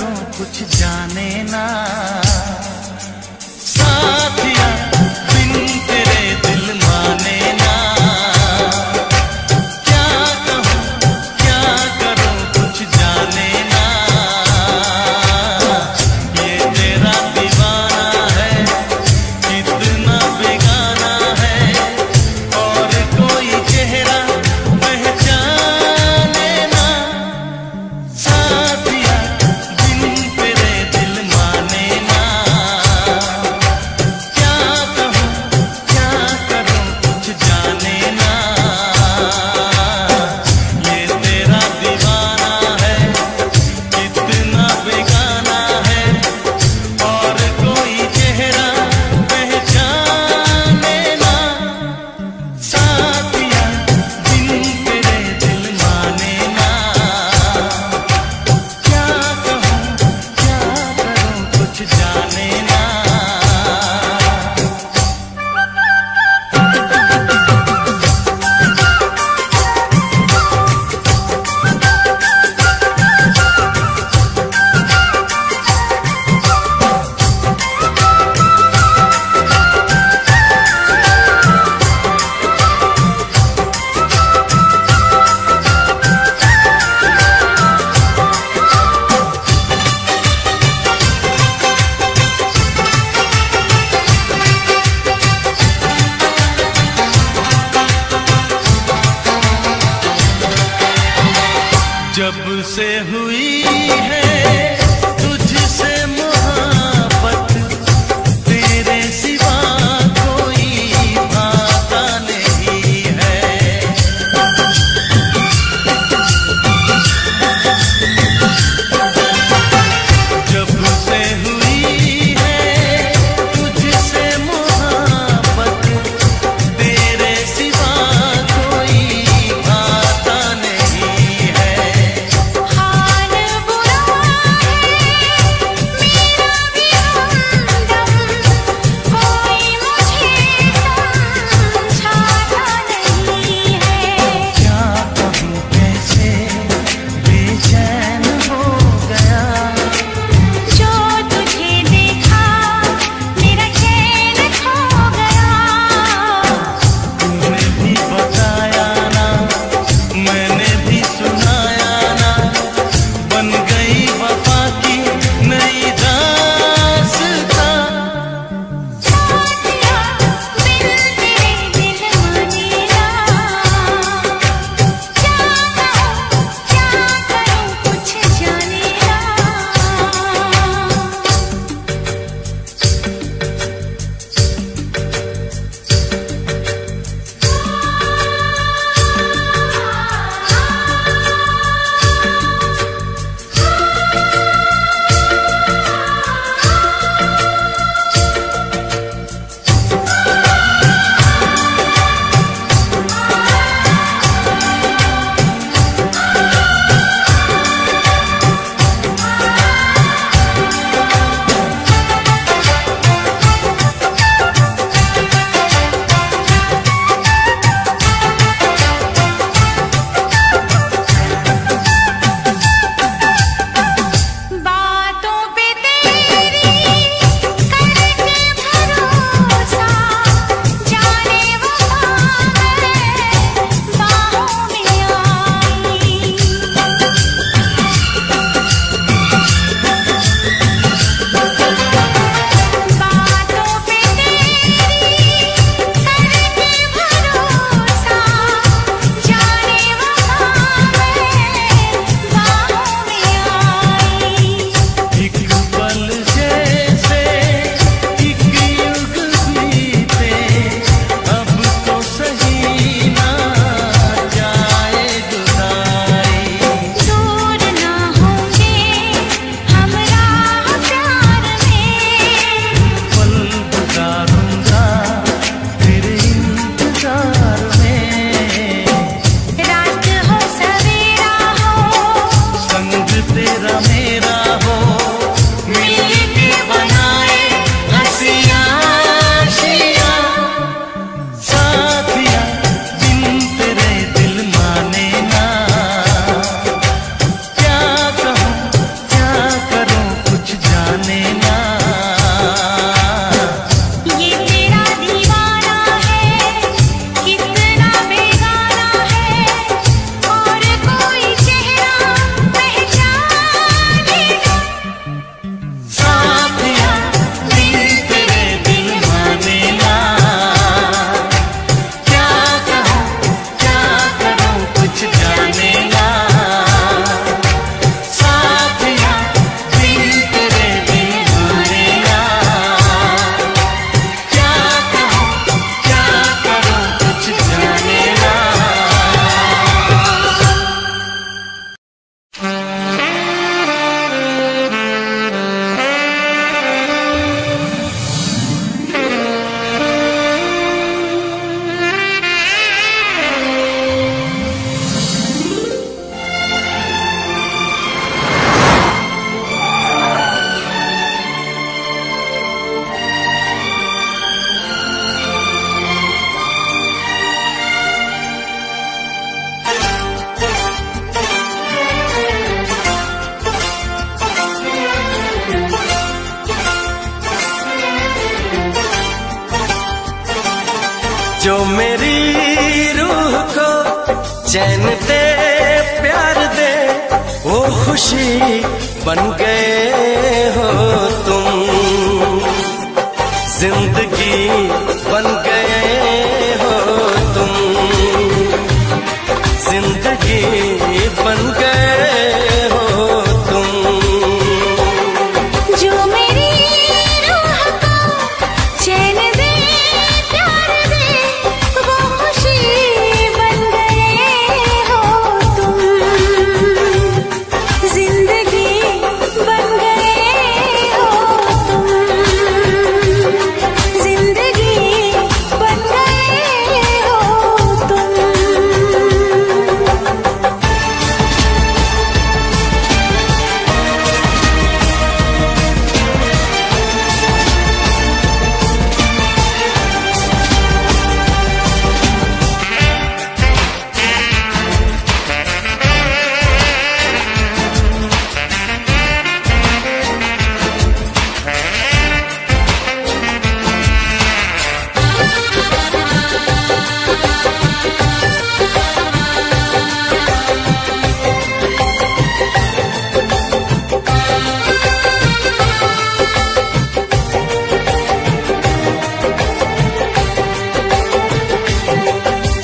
करूं कुछ जाने ना, साथिया बिन तेरे दिल माने ना। क्या कहूं क्या करूं कुछ जाने ना, ये तेरा दीवाना है कितना बेगाना है, और कोई चेहरा पहचाने ना। साथिया बिन तेरे दिल माने ना, क्या कहूं क्या करूं कुछ जाने ना। ये तेरा दीवाना है कितना बेगाना है, और कोई चेहरा पहचाने ना। साथिया बिन तेरे दिल माने ना, क्या कहूं क्या करूं कुछ जाने ना। जब से हुई है तुझसे मोहब्बत, तेरे सिवा कोई भाता नहीं है। जब से हुई है तुझसे मोहब्बत, तेरे सिवा कोई भाता नहीं है। हाल बुरा है चैन दे प्यार दे वो खुशी बन गए हो तुम, जिंदगी बन गए हो तुम, जिंदगी बन गए हो तुम। जो मेरी रूह को चैन दे प्यार दे वो खुशी बन गए हो तुम, जिंदगी बन गए हो तुम, जिंदगी बन गए हो तुम।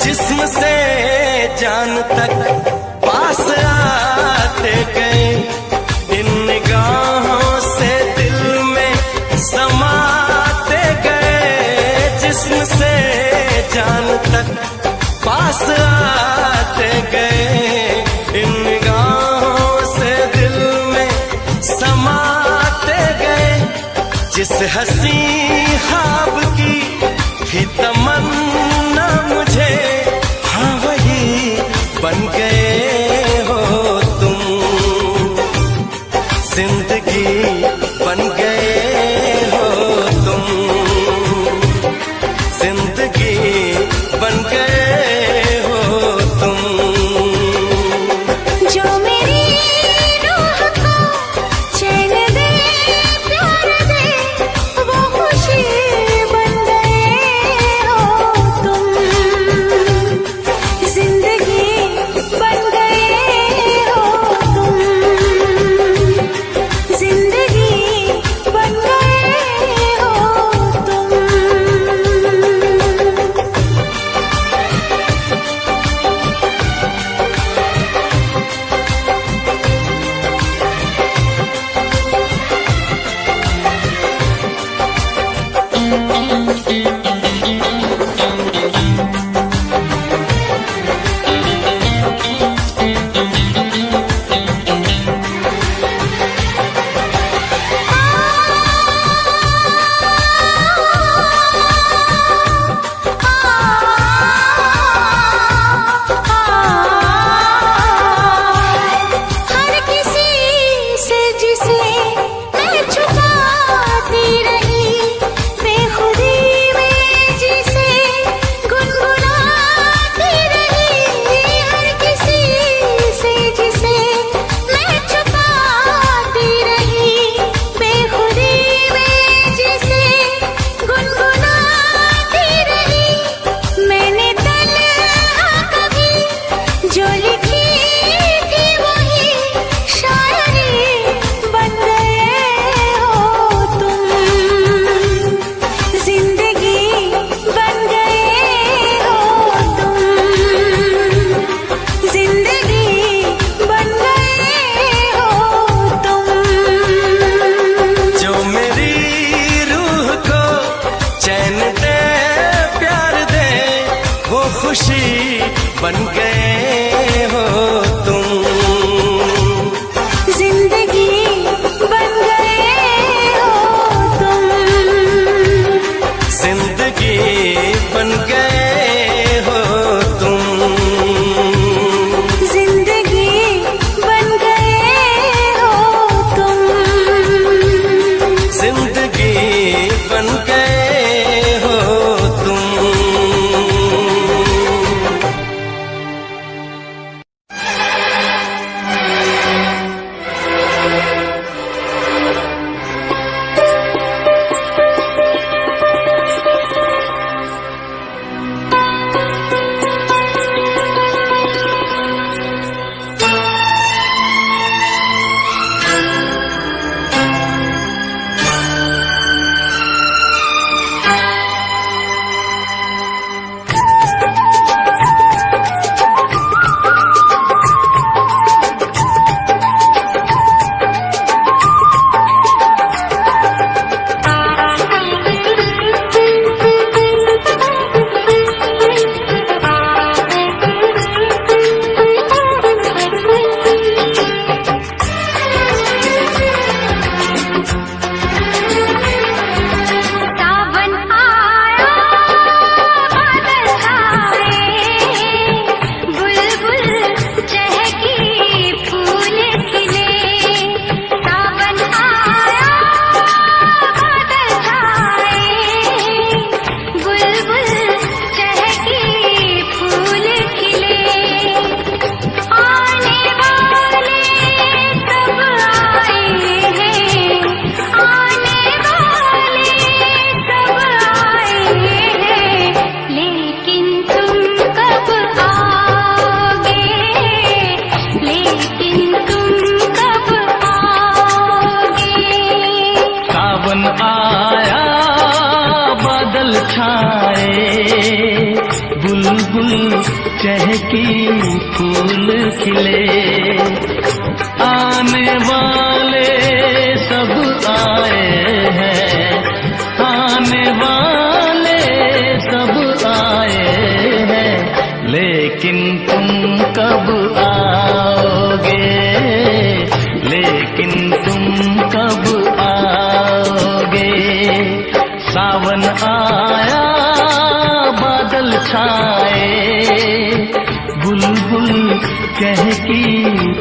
जिस्म से जान तक पास आते गए, इन निगाहों से दिल में समाते गए। जिस्म से जान तक पास आते गए, इन निगाहों से दिल में समाते गए। जिस हंसी ख्वाब की थी तमन्ना मुझे, हाँ वही बन गए हो तुम, जिंदगी बन गए हो तुम, जिंदगी बन गए हो तुम। जो मेरी रूह को चैन दे प्यार दे वो चहकी फूल खिले। आने वाले सब आए हैं, आने वाले सब आए हैं, लेकिन तुम कब आओगे, लेकिन तुम कब आओगे। सावन आया बादल छाए, बुलबुल चहकी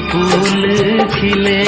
फूल खिले।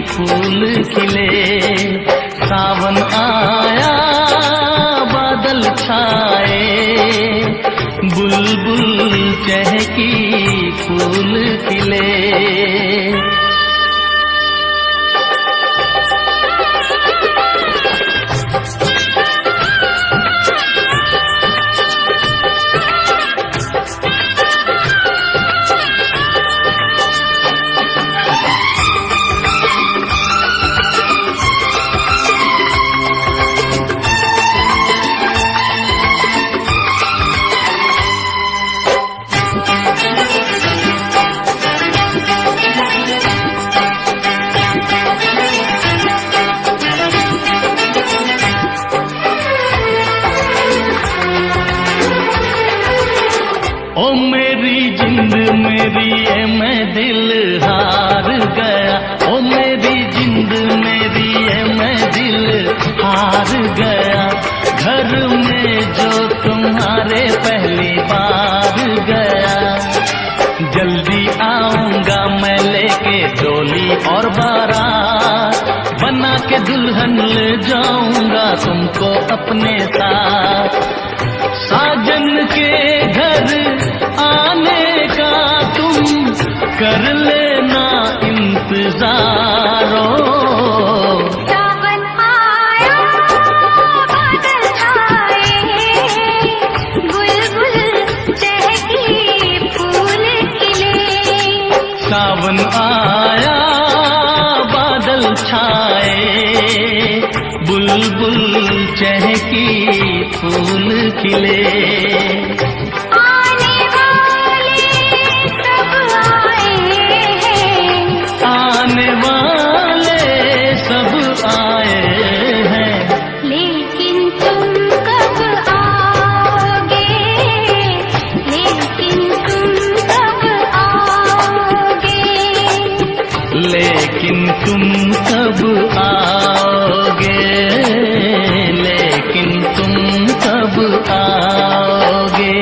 फूल खिले। सावन आया बादल छाए, बुलबुल चहकी फूल खिले। ओ मेरी जिंद मेरी ये मैं दिल हार गया, ओ मेरी जिंद मेरी ये मैं दिल हार गया। घर में जो तुम्हारे पहली बार गया, जल्दी आऊंगा मैं लेके डोली और बारात, बना के दुल्हन ले जाऊंगा तुमको अपने साथ। साजन के घर आने का तुम कर लेना इंतजारो। सावन आया बादल छाए, बुलबुल चहकी फूल खिले। सावन आया बादल छाए, बुलबुल चहकी फूल खिले। आने वाले सब आए हैं, आने वाले सब आए हैं, लेकिन तुम कब आओगे, लेकिन तुम कब आओगे। लेकिन तुम कब आओगे, लेकिन तुम कब आओगे।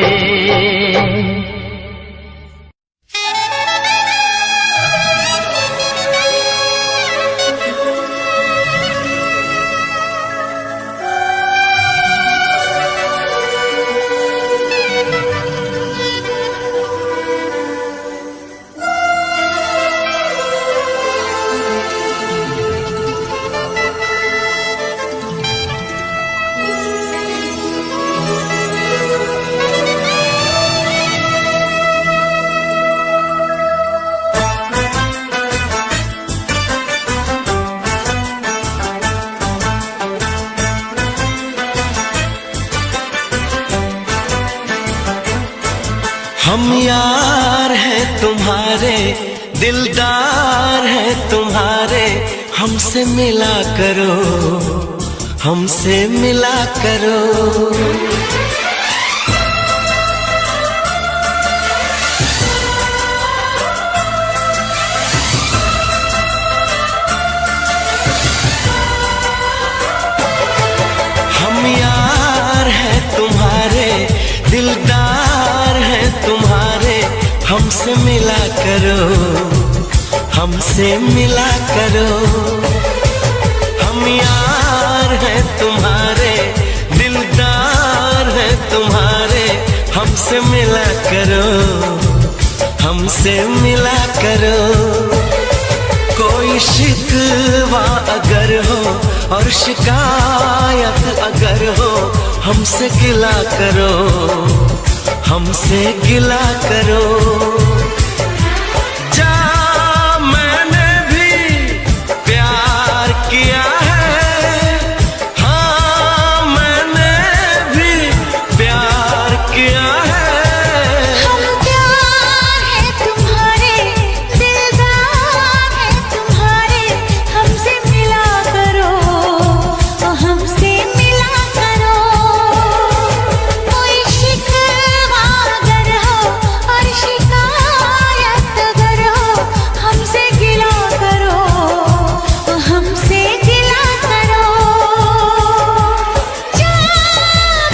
हम यार हैं तुम्हारे दिलदार है तुम्हारे, हमसे मिला करो, हमसे मिला करो। हम यार हैं तुम्हारे, दिलदार हैं तुम्हारे, हमसे मिला करो, हमसे मिला करो। हम यार हैं तुम्हारे, दिलदार हैं तुम्हारे, हमसे मिला करो, हमसे मिला करो। कोई शिकवा अगर हो और शिकायत अगर हो, हमसे गिला करो, हमसे गिला करो। जा मैंने भी प्यार किया है, हाँ मैंने भी प्यार किया है। हम प्यार है तुम्हारे, दिलदार है तुम्हारे, हमसे मिला करो, हमसे मिला करो। कोई शिकवा अगर हो और शिकायत अगर हो, हमसे गिला करो, हमसे गिला करो। जा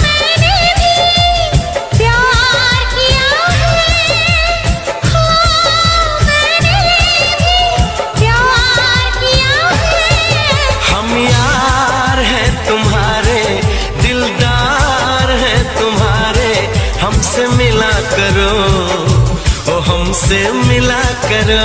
मैंने भी प्यार किया है, हाँ मैंने भी प्यार किया है। हम यार हैं तुम्हारे, दिलदार हैं तुम्हारे, हमसे मिला करो, ओ हमसे मिला करो।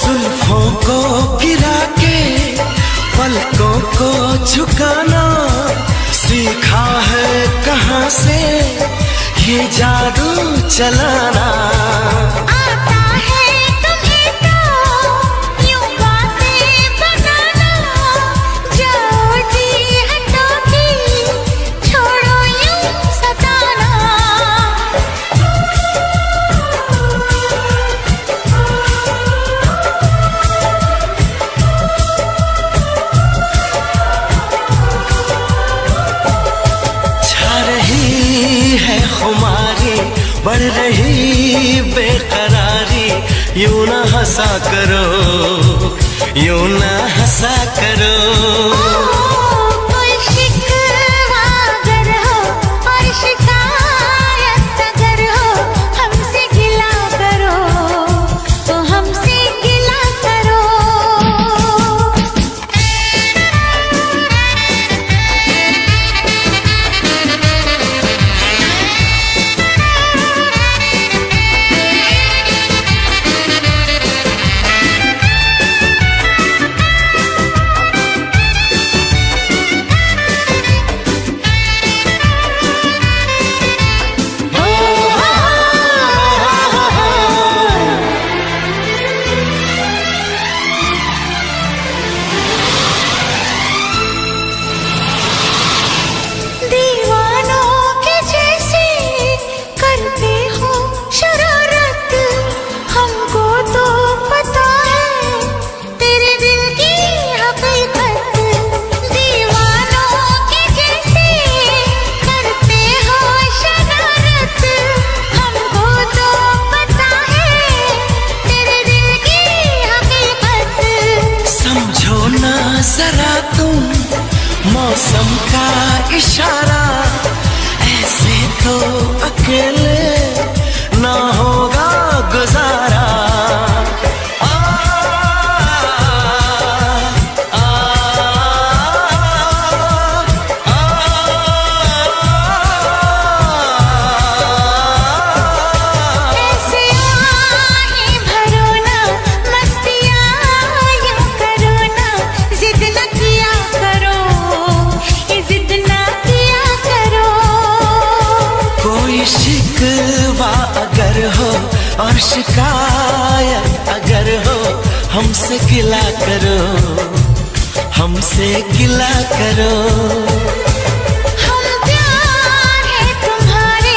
जुल्फों को गिरा के पलकों को झुकाना सीखा है कहाँ से ये जादू चलाना। आता है तुम्हें तो यूं बातें बनाना, जाओ जी हटो की छोड़ो यूं सताना। छा रही है खुमारी, बढ़ रही बेकरारी, यूं ना हंसा करो, यूं ना हंसा करो। कोई शिकवा अगर हो और शिकायत अगर हो, हमसे गिला करो, तो हमसे गिला करो। और शिकायत अगर हो हमसे गिला करो, हमसे गिला करो। हम प्यार है तुम्हारे,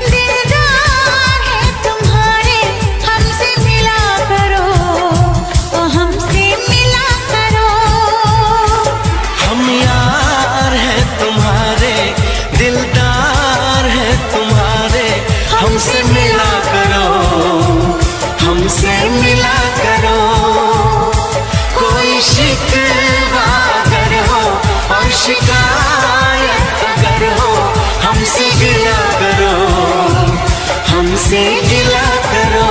दिलदार है तुम्हारे, हमसे मिला करो, ओ हमसे मिला करो। हम यार है तुम्हारे, दिलदार है तुम्हारे, हमसे मिला करो, हमसे मिला करो। कोई शिकवा अगर हो और शिकायत अगर हो हमसे गिला करो, हमसे गिला करो।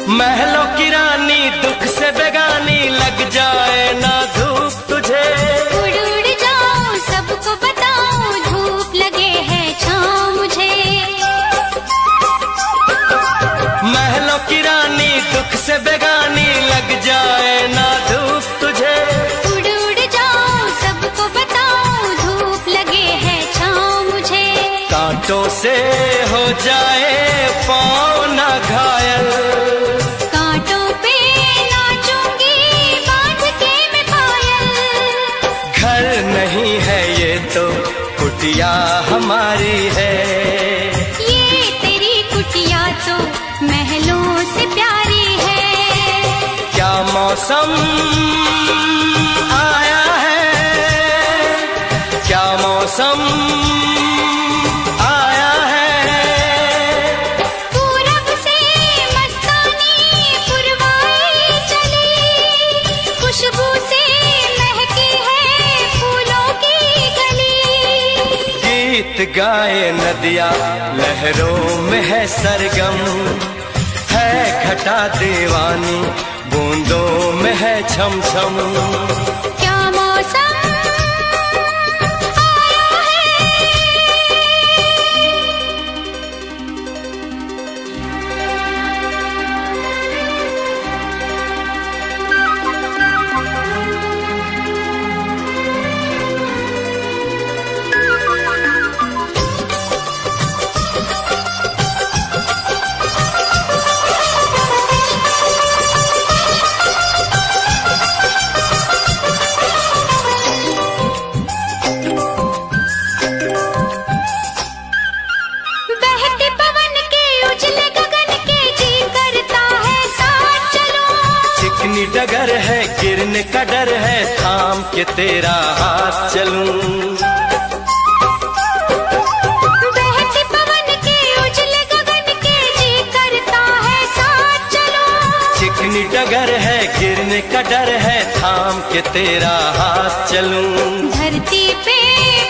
महलों की रानी दुख से बेगानी लग जाए ना धूप तुझे। उड़ उड़ जाऊं सबको बताऊं धूप लगे है छाँव मुझे। महलों की रानी दुख से बेगानी लग जाए ना धूप तुझे। उड़ उड़ जाऊं सबको बताऊं धूप लगे है छाँव मुझे। कांटों से हो जाए पाँव ना घायल, कांटों पे नाचूंगी बांध के मैं पायल। घर नहीं है ये तो कुटिया हमारी है। ये तेरी कुटिया तो महलों से प्यारी है। क्या मौसम आया है, क्या मौसम आया है। पूरब से मस्तानी पुरवाई चली, खुशबू से महकी है फूलों की गली। गीत गाए नदिया लहरों में है सरगम, है घटा दीवानी बूंदों में है छम छम। क्या मौसम डगर है गिरने का डर है, थाम के तेरा हाथ चलूं। बहती पवन के उजले गगन के जी करता है साथ चलूं। चिकनी डगर है गिरने का डर है, थाम के तेरा हाथ चलूं। धरती पे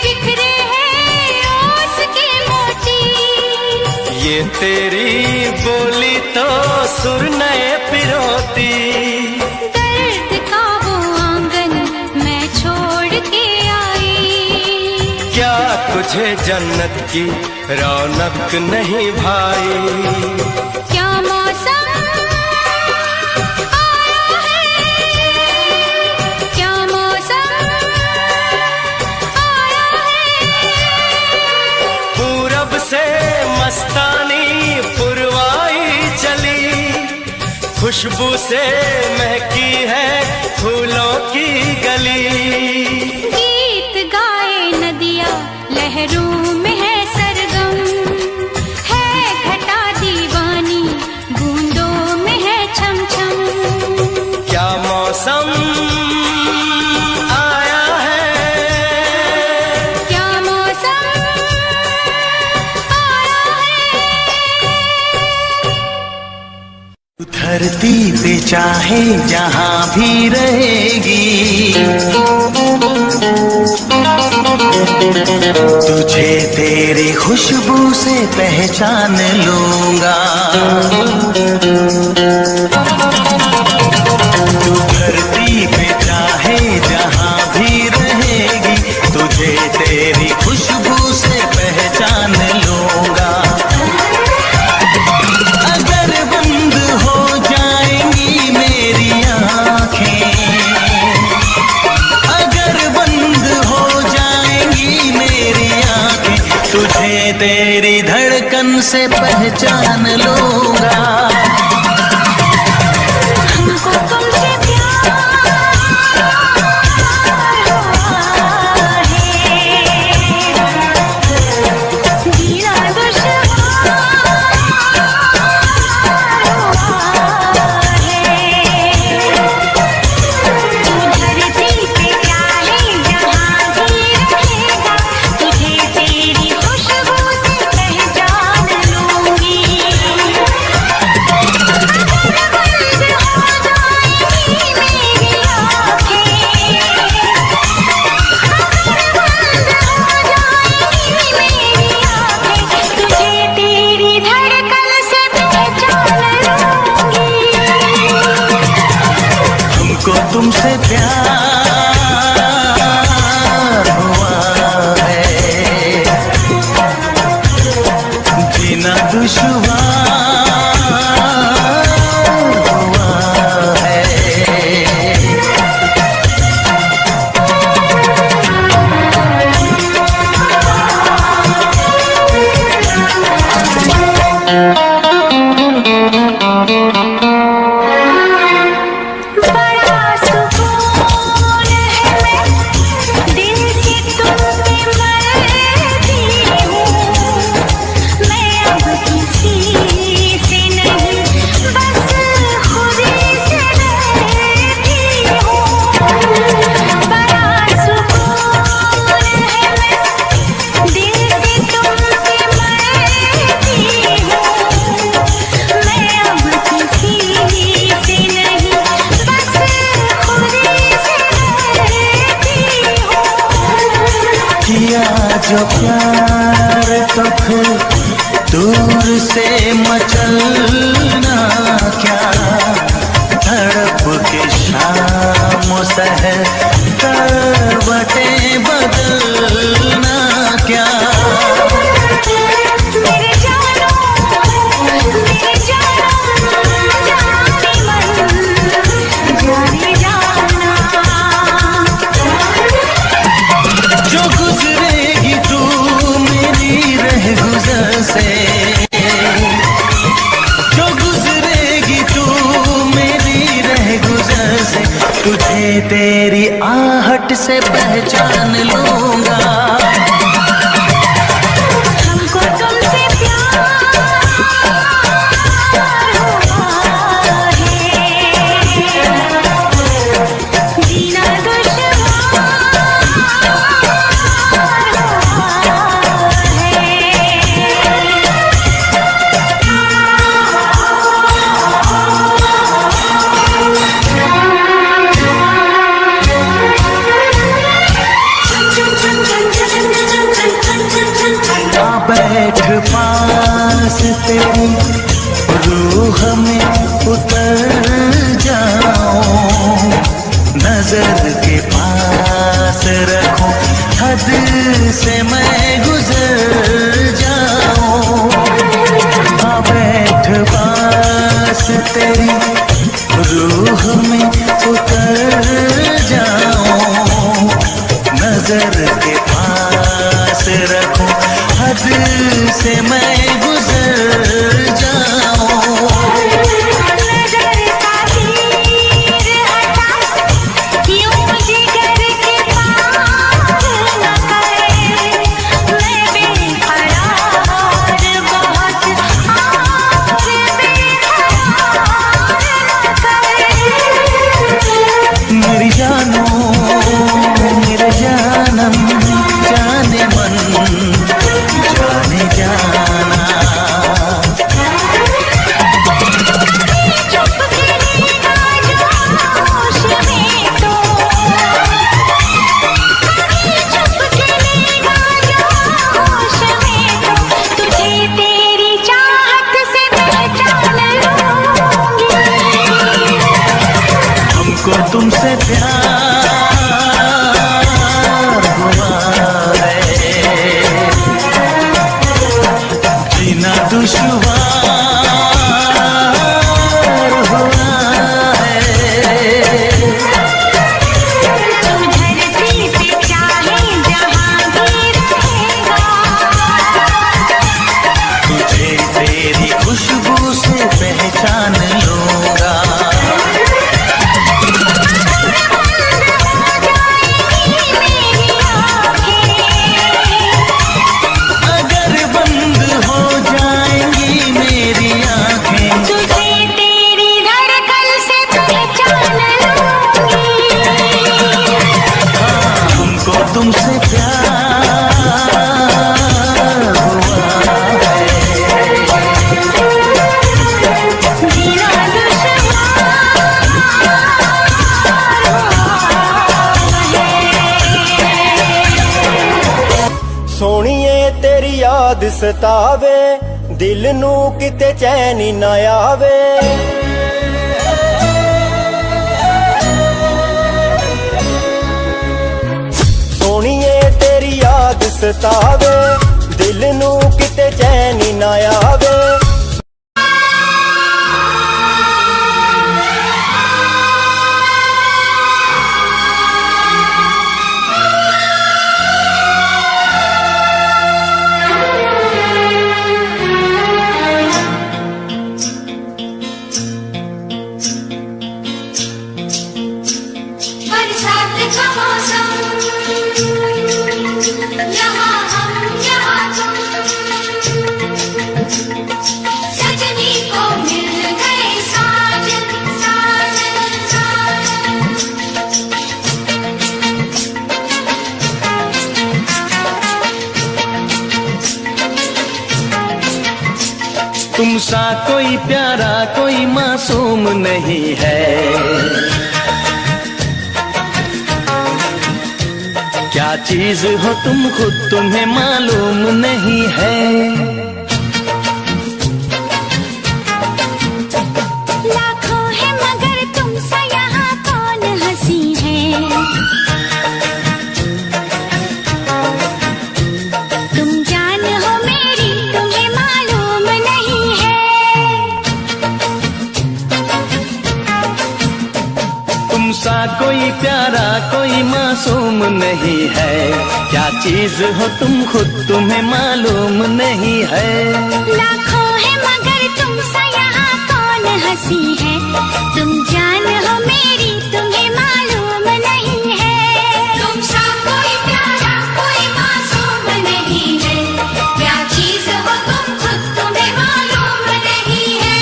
बिखरे हैं ओस के मोती, ये तेरी बोली तो सुर नए पिरोती। तुझे जन्नत की रौनक नहीं भाई? क्या मौसम आया है, क्या मौसम आया है। पूरब से मस्तानी पुरवाई चली, खुशबू से महकी है फूलों की गली। लहरों में है सरगम, है घटा दीवानी बूंदों में है छम छम। क्या मौसम आया है, क्या मौसम आया है। धरती पे चाहे जहां भी रहेगी, तुझे तेरी खुशबू से पहचान लूंगा। तू धरती पे चाहे जहां भी रहेगी, तुझे तेरी खुशबू से पहचान लूंगा। अगर बंद हो जाएंगी मेरी आँखें, अगर बंद हो जाएंगी मेरी आँखें, तुझे तेरी धड़कन से पहचान लूंगा। हमको तुमसे प्यार है, जीना दुश्वार तुमसे प्यार हुआ है, जीना दुश्वार हुआ है। से मचलना क्या, तड़प के शाम सहर करवटें बदलना क्या। मेरे जानो जाने मन जाने जाना। जो गुजरेगी तू मेरी रह गुजर से, जो गुजरेगी तू मेरी रह गुजर से, तुझे तेरी आहट से पहचान लूंगा। हमको तुमसे प्यार हुआ है, जीना दुश्वार बैठ पास तेरी रूह में उतर जाऊं, नजर के पास रखूं, हद से मैं गुजर जाऊं। बैठ पास तेरी रूह में उतर जाऊं, नजर के पास रखूं, हद से मैं गुजर जाऊं। नजर का तीर हटा, यूं जिगर के पार न करे, मैं बेकरार बहुत और बेकरार न करे। मेरी जानो मेरे जानम जाने मन जाने जाना। चुप गिरेगा जोश में तो, चुप गिरेगा जोश में तो, तुझे तेरी चाहत से पहचान लूंगी। हमको तुमसे प्यार हुआ है, जीना दुश्वार हुआ है। तुम धरती पे चाहे जहां भी रहेगा, तुझे तेरी खुशबू से पहचान लूंगा। अगर बंद हो जाएंगी मेरी आंखें, तुझे तेरी धड़कन से पहचान लूंगी। हमको तुमसे प्यार हुआ है, जीना दुश्वार सोनिए तेरी याद सतावे, दिल नू किते चैन ना आवे। सोनिए तेरी याद सतावे, दिल नू किते चैन ना आवे। बरसात का मौसम, यहाँ हम यहाँ तुम, सजनी को मिल गए साजन साजन साजन। तुम सा कोई प्यारा कोई मासूम नहीं है, क्या चीज हो तुम खुद तुम्हें मालूम नहीं है। सा कोई प्यारा कोई मासूम नहीं है, क्या चीज हो तुम खुद तुम्हें मालूम नहीं है। लाखों है मगर तुम सा यहाँ कौन हंसी है, तुम जान हो मेरी तुम्हें मालूम नहीं है। तुम सा कोई प्यारा कोई मासूम नहीं है, क्या चीज हो तुम खुद तुम्हें मालूम नहीं है।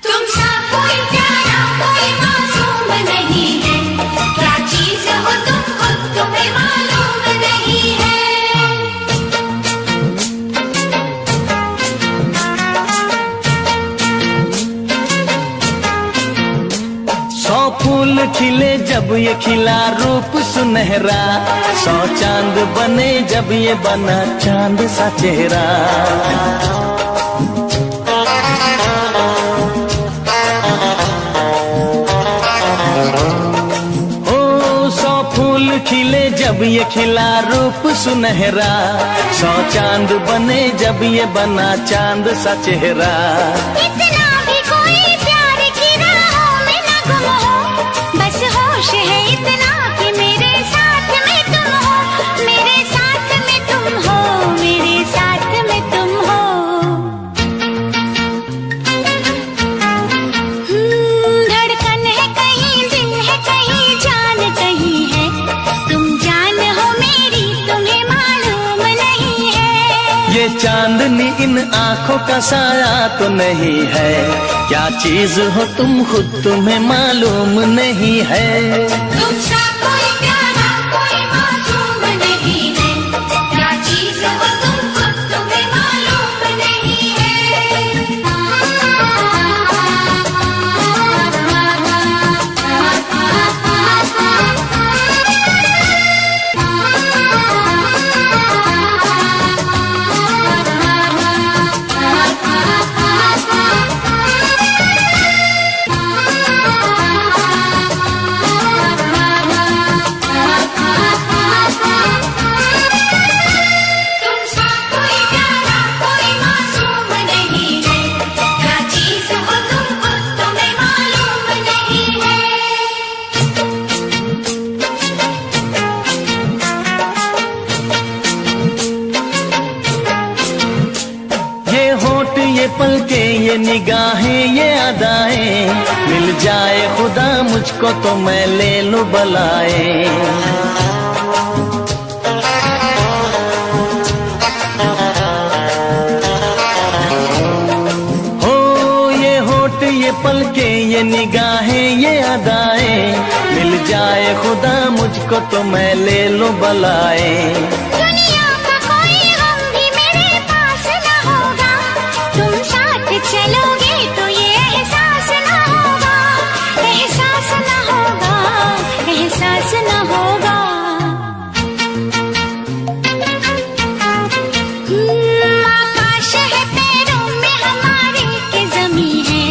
तुम सा कोई प्यारा कोई मासूम नहीं है, क्या चीज हो तुम खुद तुम्हें मालूम नहीं है। सौ फूल खिले जब ये खिला रूप सुनहरा, 100 चांद बने जब ये बना चांद सा चेहरा। ओ 100 फूल खिले जब ये खिला रूप सुनहरा, 100 चांद बने जब ये बना चांद सा चेहरा। इतना भी कोई प्यार की राहों में न गुम हो, बस होश है इतना कि मेरे साथ में तुम हो, मेरे साथ में तुम हो, मेरे साथ में तुम हो। धड़कन है कहीं दिल है कहीं जान कहीं है, तुम जान हो मेरी तुम्हें मालूम नहीं है। ये चांदनी इन आंखों का साया तो नहीं है, क्या चीज हो तुम खुद तुम्हें मालूम नहीं है। तुम सा कोई प्यारा कोई मासूम नहीं है, क्या चीज हो तुम खुद तुम्हें मालूम नहीं है। तुम सा कोई प्यारा कोई मासूम नहीं है, क्या चीज हो तुम खुद तुम्हें मालूम नहीं है। ये होठ ये पलके ये निगाहें ये अदाएं, मिल जाए खुदा मुझको तो मैं ले लूं बलाएं। हो ये होठ ये पलके ये निगाहें ये अदाएं, मिल जाए खुदा मुझको तो मैं ले लूं बलाएं। दुनिया का कोई गम भी मेरे पास न होगा, तुम साथ चलोगे तो ये एहसास न होगा, एहसास न होगा, एहसास न होगा। आकाश है पैरों में हमारे के ज़मीं है,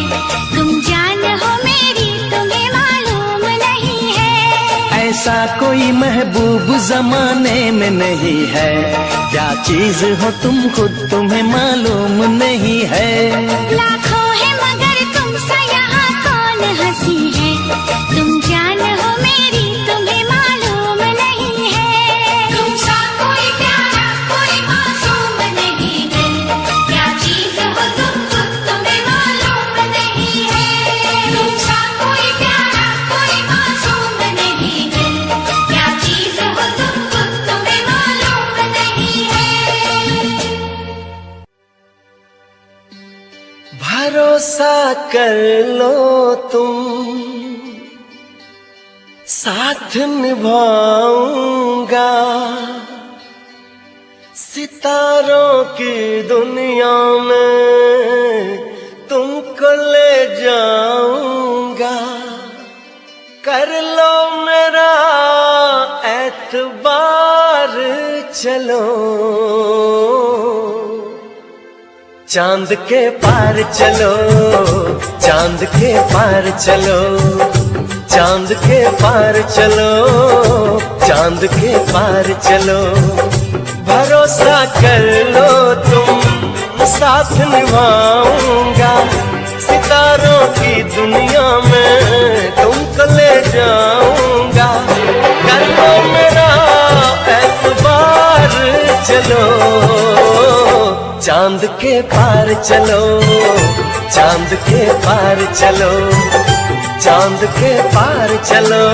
तुम जान हो मेरी तुम्हें मालूम नहीं है। ऐसा कोई महबूब जमाने में नहीं है, क्या चीज हो तुम खुद तुम्हें मालूम नहीं है। लाखों है मगर तुम सा यहाँ कौन हंसी है, तुम जान हो मेरी तुम्हें मालूम नहीं है। तुम सा कोई प्यारा कोई मासूम नहीं है, क्या चीज हो तुम खुद तुम्हें मालूम नहीं है। तुम सा कोई प्यारा कोई मासूम नहीं है, क्या चीज हो तुम खुद तुम्हें मालूम नहीं है। भरोसा कर लो तुम, साथ निभाऊंगा, सितारों की दुनिया में तुमको ले जाऊंगा, कर लो मेरा एतबार चलो। चांद के पार चलो, चांद के पार चलो, चांद के पार चलो, चांद के पार चलो। भरोसा कर लो तुम, साथ निभाऊंगा, सितारों की दुनिया में तुमको ले जाऊंगा, कर लो मेरा एतबार चलो। चांद के पार चलो, चांद के पार चलो, चांद के पार चलो,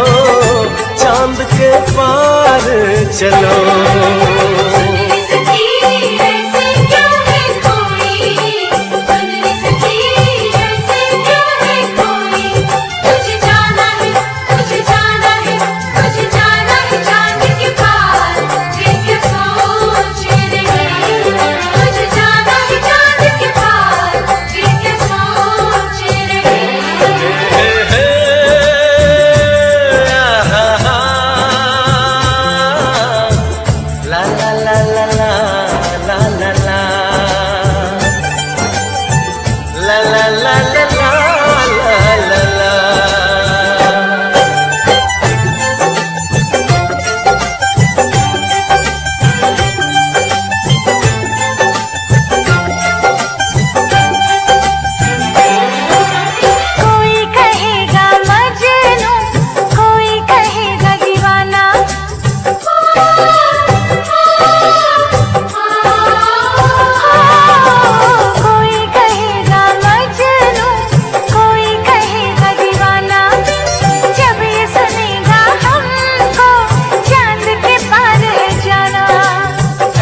चांद के पार चलो।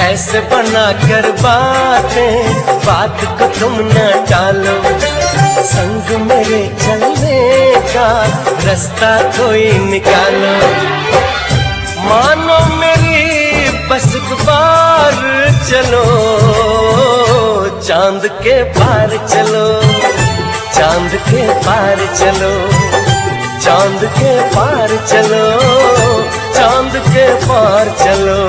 ऐसे बना कर बातें, बात को तुम न टालो, संग मेरे चलने का रास्ता कोई निकालो। मानो मेरी बस बार चलो, चांद के पार चलो, चांद के पार चलो, चांद के पार चलो, चांद के पार चलो।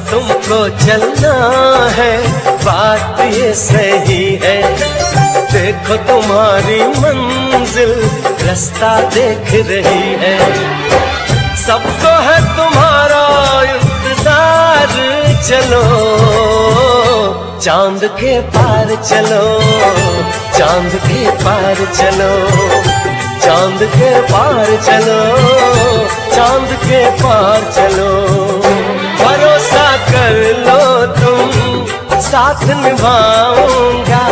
तुमको चलना है, बात ये सही है, देखो तुम्हारी मंजिल रास्ता देख रही है। सबको है तुम्हारा इंतजार, चलो चांद के पार चलो, चांद के पार चलो, चांद के पार चलो, चांद के पार चलो। भरोसा कर लो तुम, साथ निभाऊंगा,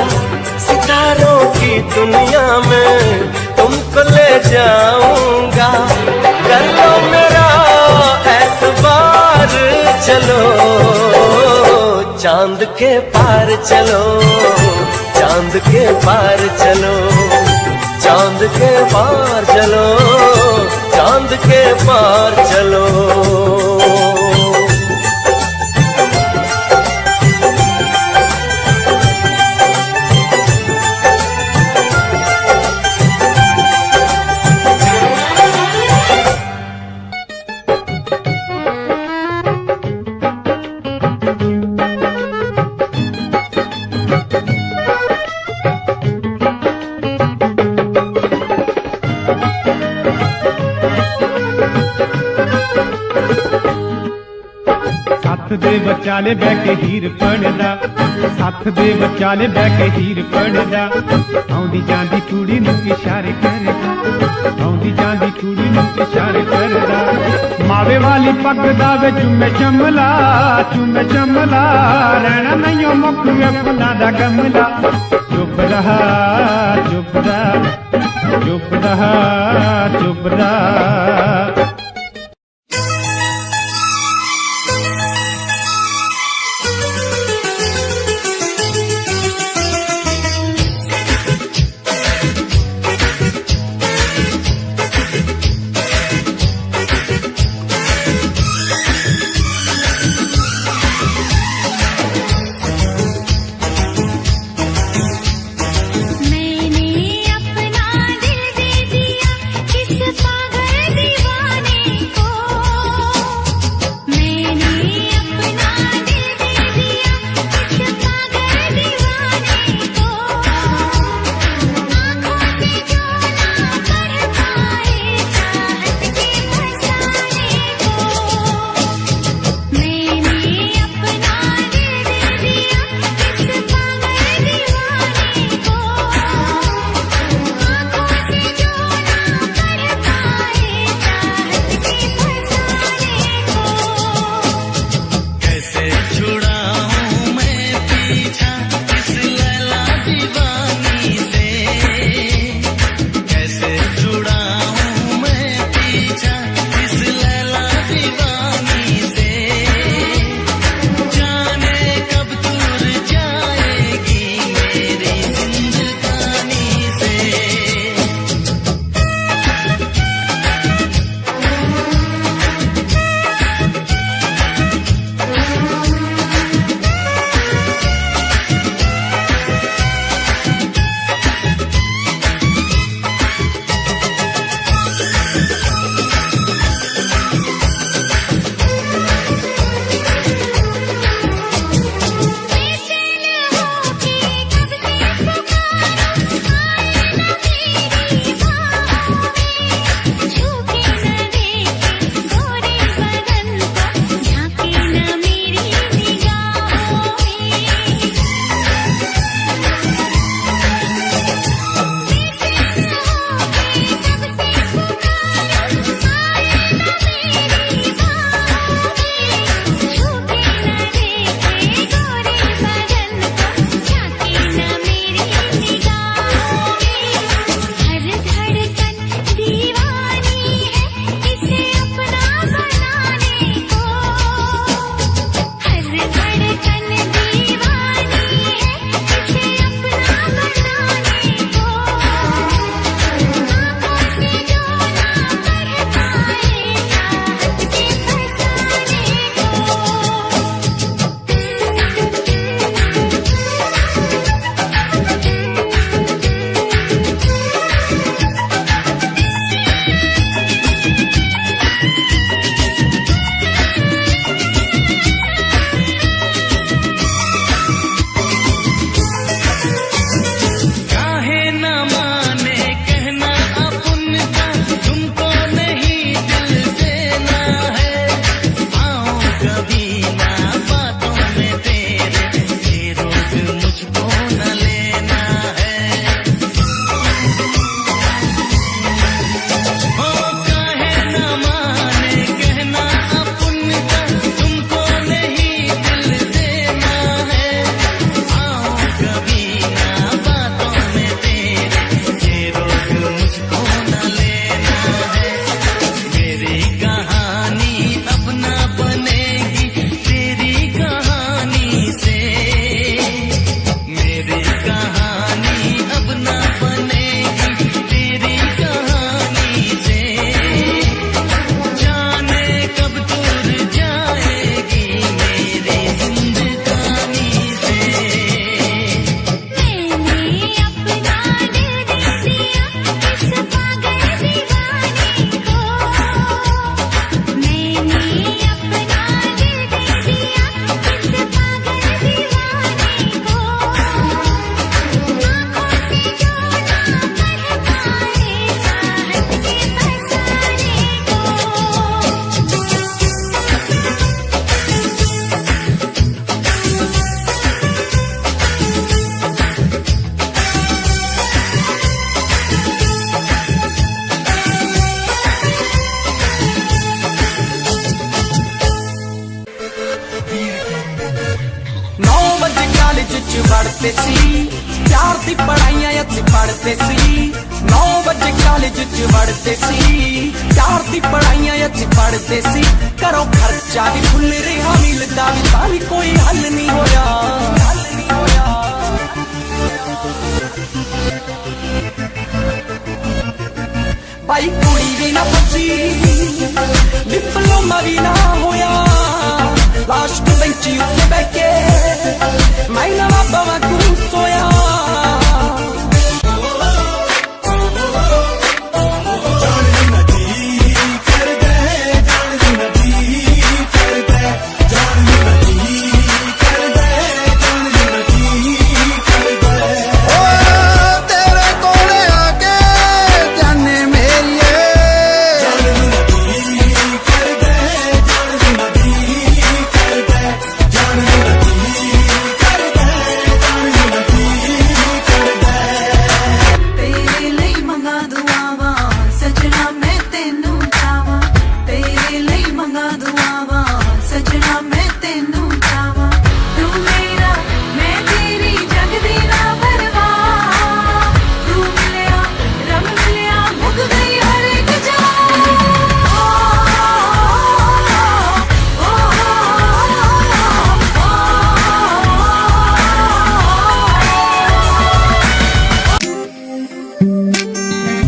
सितारों की दुनिया में तुमको ले जाऊंगा, कर लो मेरा एतबार चलो। चांद के पार चलो, चांद के पार चलो, चांद के पार चलो, चांद के पार चलो। ਦੇ ਵਿਚਾਲੇ ਬਹਿ ਕੇ ਹੀਰ ਪੜਦਾ, ਸੱਥ ਦੇ ਵਿਚਾਲੇ ਬਹਿ ਕੇ ਹੀਰ ਪੜਦਾ, ਆਉਂਦੀ ਜਾਂਦੀ ਕੁੜੀ ਨੂੰ ਇਸ਼ਾਰੇ ਕਰਦਾ, ਆਉਂਦੀ ਜਾਂਦੀ ਕੁੜੀ ਨੂੰ ਇਸ਼ਾਰੇ ਕਰਦਾ। ਮਾਵੇ ਵਾਲੀ ਪੱਗ ਦਾ ਵੇ ਚੁੰਮੇ ਚਮਲਾ, ਚੁੰਮੇ ਚਮਲਾ, ਰਹਿਣਾ ਨਹੀਂ ਓ ਮੁੱਕਵੇ ਫੁੱਲਾਂ ਦਾ ਗਮਲਾ। ਚੁੱਪ ਰਹਾ ਚੁੱਪ ਰਹਾ ਚੁੱਪ ਰਹਾ ਚੁੱਪ ਰਹਾ। मैंने अपना दिल दे दिया किस पागल दीवाने ਕਾਲਜ ਚ ਵੜਦੇ ਸੀ, ਯਾਰ ਦੀ ਪੜਾਈਆਂ ਚ ਪੜਦੇ ਸੀ, ਘਰੋਂ ਖਰਚਾ ਵੀ ਫੁੱਲ ਰਿਹਾ, ਮਿਲਦਾ ਵੀ ਤਾਂ ਵੀ ਕੋਈ ਹੱਲ ਨਹੀਂ ਹੋਇਆ, ਹੱਲ ਨਹੀਂ ਹੋਇਆ। ਭਾਈ ਕੁੜੀ ਵੀ ਨਾ ਪੁੱਛੀ, ਡਿਪਲੋਮਾ ਵੀ ਨਾ ਹੋਇਆ, ਲਾਸਟ ਬੈਂਚੀ ਉੱਤੇ ਬਹਿ ਕੇ ਮੈਂ ਨਾ ਬਾਬਾ ਤੂੰ ਸੋਇਆ।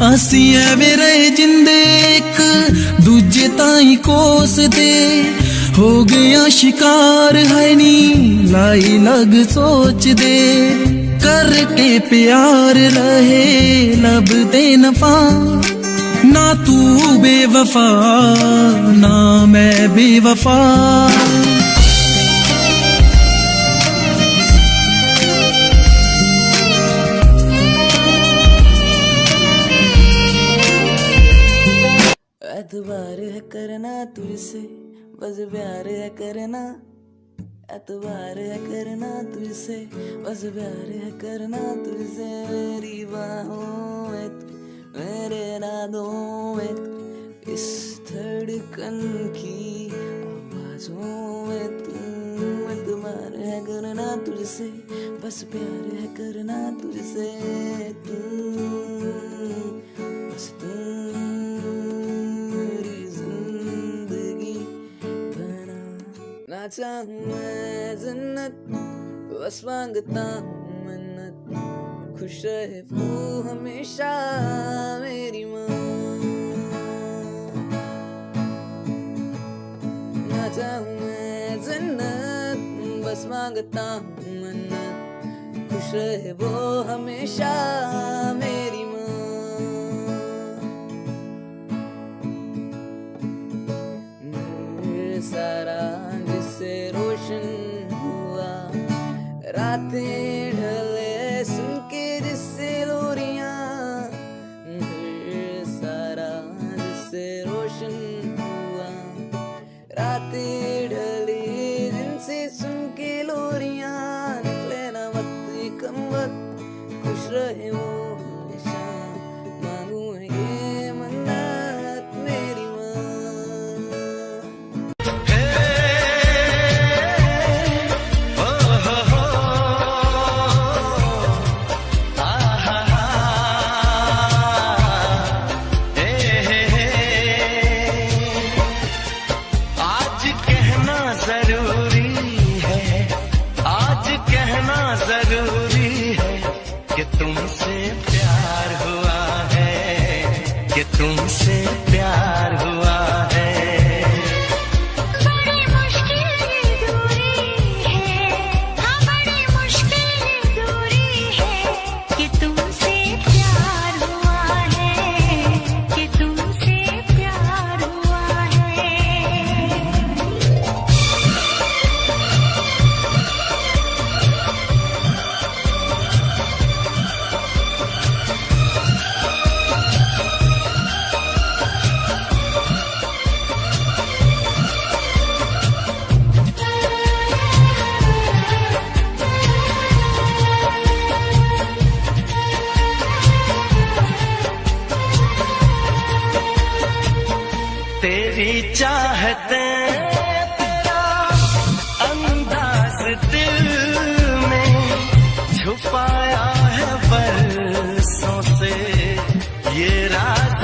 ਅਸੀਂ ਐਵੇਂ ਰਹੇ ਜਿੰਦੇ ਇੱਕ ਦੂਜੇ ਤਾਈਂ ਕੋਸਦੇ, ਹੋ ਗਿਆ ਸ਼ਿਕਾਰ ਹੈ ਨੀ ਲਾਈ ਲਗ ਸੋਚਦੇ, ਕਰਕੇ ਪਿਆਰ ਰਹੇ ਲੱਭਦੇ ਨਫਾ, ਨਾ ਤੂੰ ਬੇਵਫਾ ਨਾ ਮੈਂ ਬੇਵਫਾ। एतबार है करना तुझसे, बस प्यार है करना, एतबार है करना तुझसे, बस प्यार है करना तुझसे। मेरी बाहों में तू, मेरे रातों में तू, इस धड़कन की आवाजों में तू। एतबार है करना तुझसे, बस प्यार है करना तुझसे, तू बस तू ना चाहूं मैं जन्नत, बस मांगता हूँ मन्नत, खुश रहे वो हमेशा मेरी माँ। ना चाहूं मैं जन्नत, बस मांगता हूँ मन्नत, खुश रहे वो हमेशा मेरी माँ। सारा जिससे रोशन हुआ, रातें ढले सुन के जिससे लोरियां, सारा जिससे रोशन हुआ, रातें ढली जिनसे सुन के लोरियां, निकले ना वक्त कम वक्त, खुश रहे वो हमेशा, मांगू है ये मन्नत मेरी माँ। तुमसे प्यार हुआ है, कि तुमसे प्यार हुआ है। बड़ी मुश्किल दूरी है, हाँ बड़ी मुश्किल दूरी है, कि तुमसे प्यार हुआ है, कि तुमसे प्यार हुआ है। तेरी चाहते तेरा अंदाज दिल में छुपाया है बरसों से, ये राज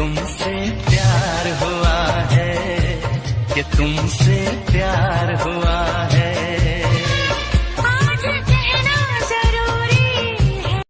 तुमसे प्यार हुआ है, कि तुमसे प्यार हुआ है।